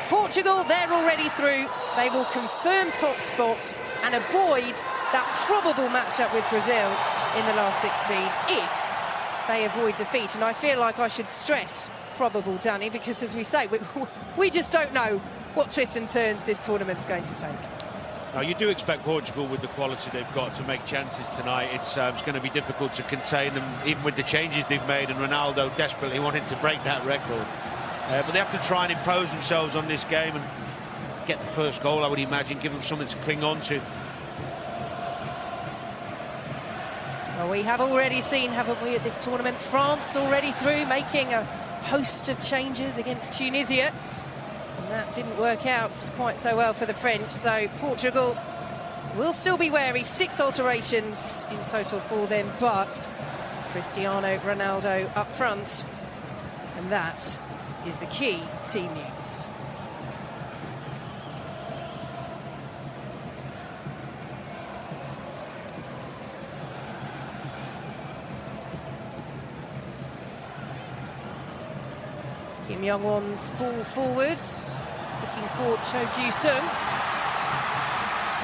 Portugal, they're already through. They will confirm top spot and avoid that probable matchup with Brazil in the last 16 if they avoid defeat. And I feel like I should stress probable, Danny, because as we say, we just don't know what twists and turns this tournament's going to take. Now, you do expect Portugal, with the quality they've got, to make chances tonight. It's going to be difficult to contain them, even with the changes they've made, and Ronaldo desperately wanting to break that record. But they have to try and impose themselves on this game and get the first goal, I would imagine, give them something to cling on to. Well, we have already seen, haven't we, at this tournament, France already through, making a host of changes against Tunisia. And that didn't work out quite so well for the French, so Portugal will still be wary. 6 alterations in total for them, but Cristiano Ronaldo up front, and that is the key team news. Kim Young-won's ball forwards, looking for Cho Gyu-sung.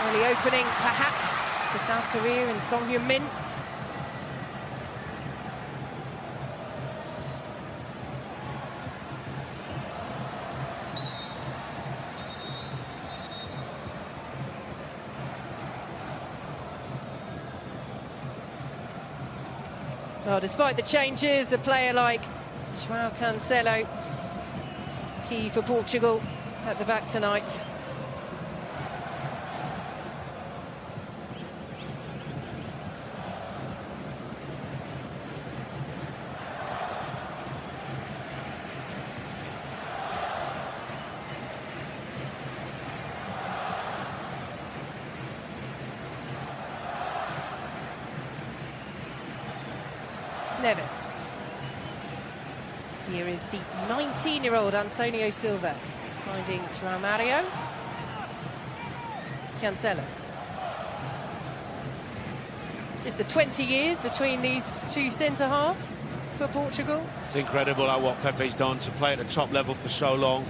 Early opening, perhaps, for South Korea and Song Hyun-min. Well, despite the changes, a player like João Cancelo, key for Portugal at the back tonight. Neves. Here is the 19-year-old Antonio Silva finding João Mario. Cancelo. Just the 20 years between these two centre-halves for Portugal. It's incredible what Pepe's done to play at the top level for so long.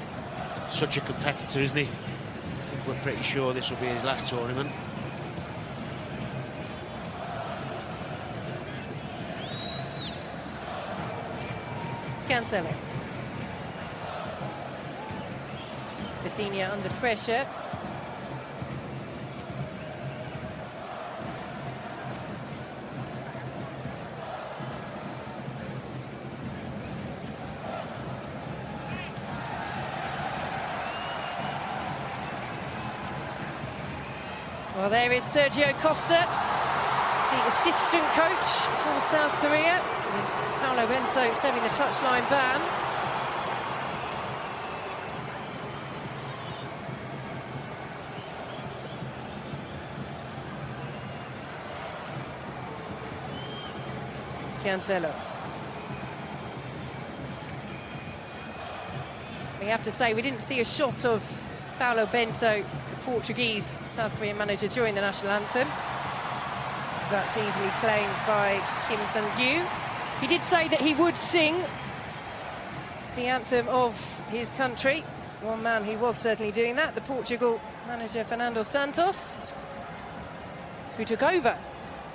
Such a competitor, isn't he? We're pretty sure this will be his last tournament. Cancelo. Coutinho under pressure. Well, there is Sergio Costa, the assistant coach for South Korea, with Paulo Bento serving the touchline ban. Cancelo. We have to say we didn't see a shot of Paulo Bento, the Portuguese South Korean manager, during the national anthem. That's easily claimed by Kim Sung-gyu. He did say that he would sing the anthem of his country. One man who was certainly doing that, the Portugal manager Fernando Santos, who took over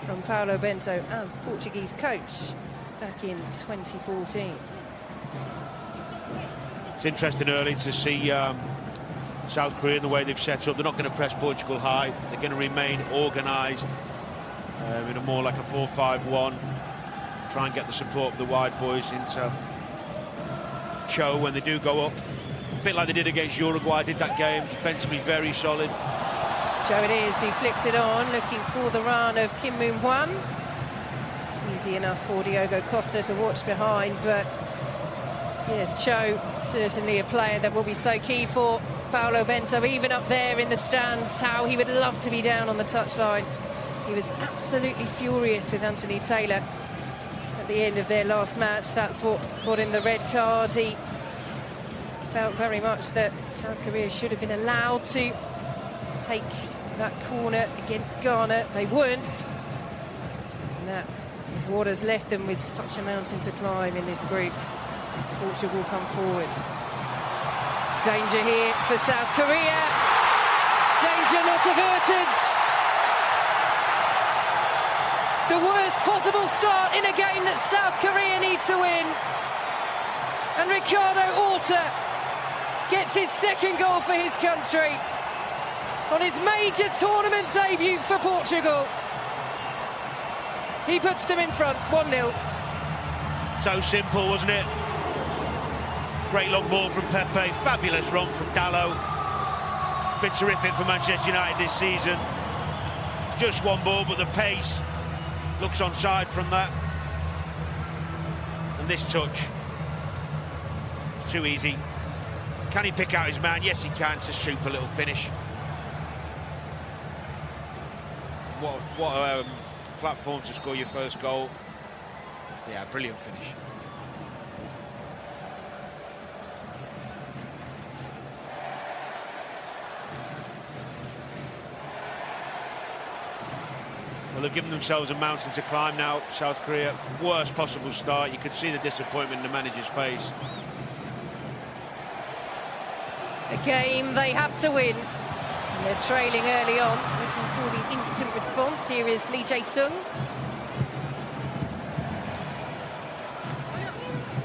from Paulo Bento as Portuguese coach back in 2014. It's interesting early to see South Korea in the way they've set up. They're not going to press Portugal high. They're going to remain organised in a more like a 4-5-1. Try and get the support of the wide boys into Cho when they do go up. A bit like they did against Uruguay, did that game, defensively very solid. Cho it is, who flicks it on, looking for the run of Kim Moon-hwan. Easy enough for Diogo Costa to watch behind, but yes, Cho, certainly a player that will be so key for Paulo Bento, even up there in the stands. How he would love to be down on the touchline. He was absolutely furious with Anthony Taylor at the end of their last match. That's what got him the red card. He felt very much that South Korea should have been allowed to take that corner against Ghana. They weren't. And that is what has left them with such a mountain to climb in this group as Portugal come forward. Danger here for South Korea. Danger not averted. The worst possible start in a game that South Korea need to win. And Ricardo Horta gets his second goal for his country on his major tournament debut for Portugal. He puts them in front, 1-0. So simple, wasn't it? Great long ball from Pepe, fabulous run from Dalot. Been terrific for Manchester United this season. Just one ball, but the pace looks onside from that. And this touch, too easy. Can he pick out his man? Yes, he can. It's a super little finish. What a platform to score your first goal. Yeah, brilliant finish. Well, they've given themselves a mountain to climb now, South Korea. Worst possible start. You could see the disappointment in the manager's face. A game they have to win. And they're trailing early on, looking for the instant response. Here is Lee Jae-sung.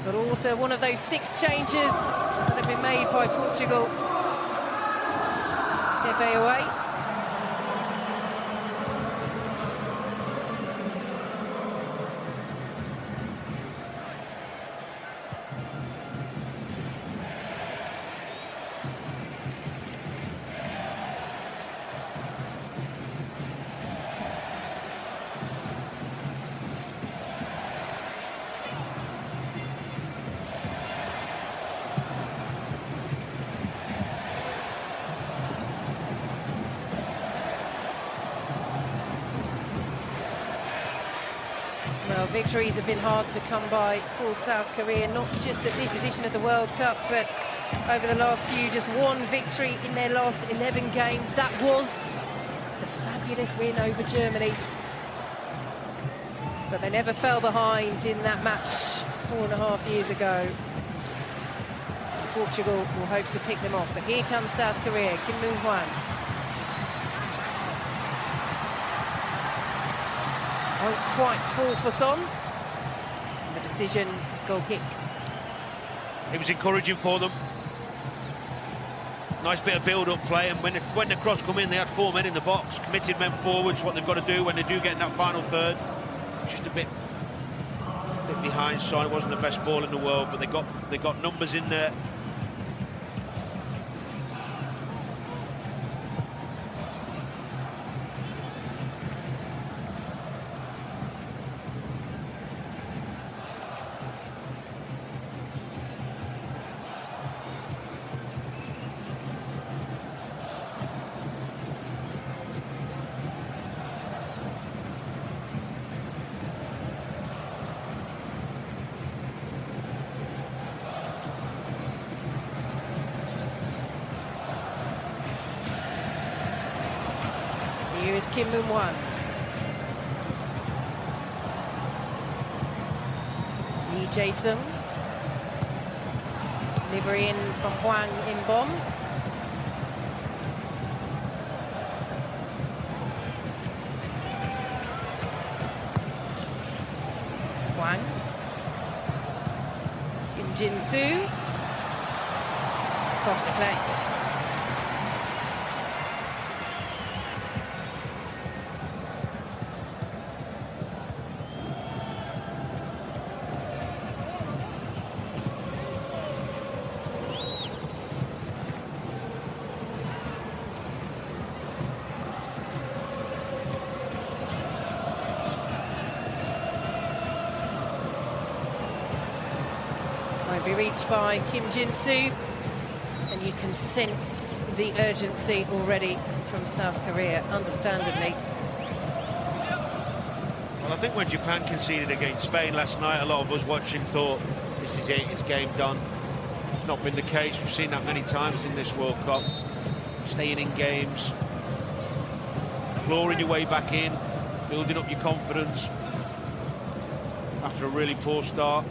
But also one of those 6 changes that have been made by Portugal. Pepe away. Well, victories have been hard to come by for South Korea, not just at this edition of the World Cup, but over the last few. Just one victory in their last 11 games. That was the fabulous win over Germany. But they never fell behind in that match 4.5 years ago. Portugal will hope to pick them off. But here comes South Korea, Kim Moon-hwan. Won't quite fall for Son. The decision is goal kick. It was encouraging for them. Nice bit of build-up play, and when the cross come in, they had 4 men in the box, committed men forwards. What they've got to do when they do get in that final third. Just a bit behind Son. It wasn't the best ball in the world, but they got numbers in there. Here is Kim Moon-hwan. Lee Jae-sung. Delivery in from Hwang In-bom. Hwang. Kim Jin-soo. Costa claims. Won't be reached by Kim Jin-soo, and you can sense the urgency already from South Korea, understandably. Well, I think when Japan conceded against Spain last night, a lot of us watching thought, this is it, it's game done. It's not been the case. We've seen that many times in this World Cup. Staying in games, clawing your way back in, building up your confidence after a really poor start.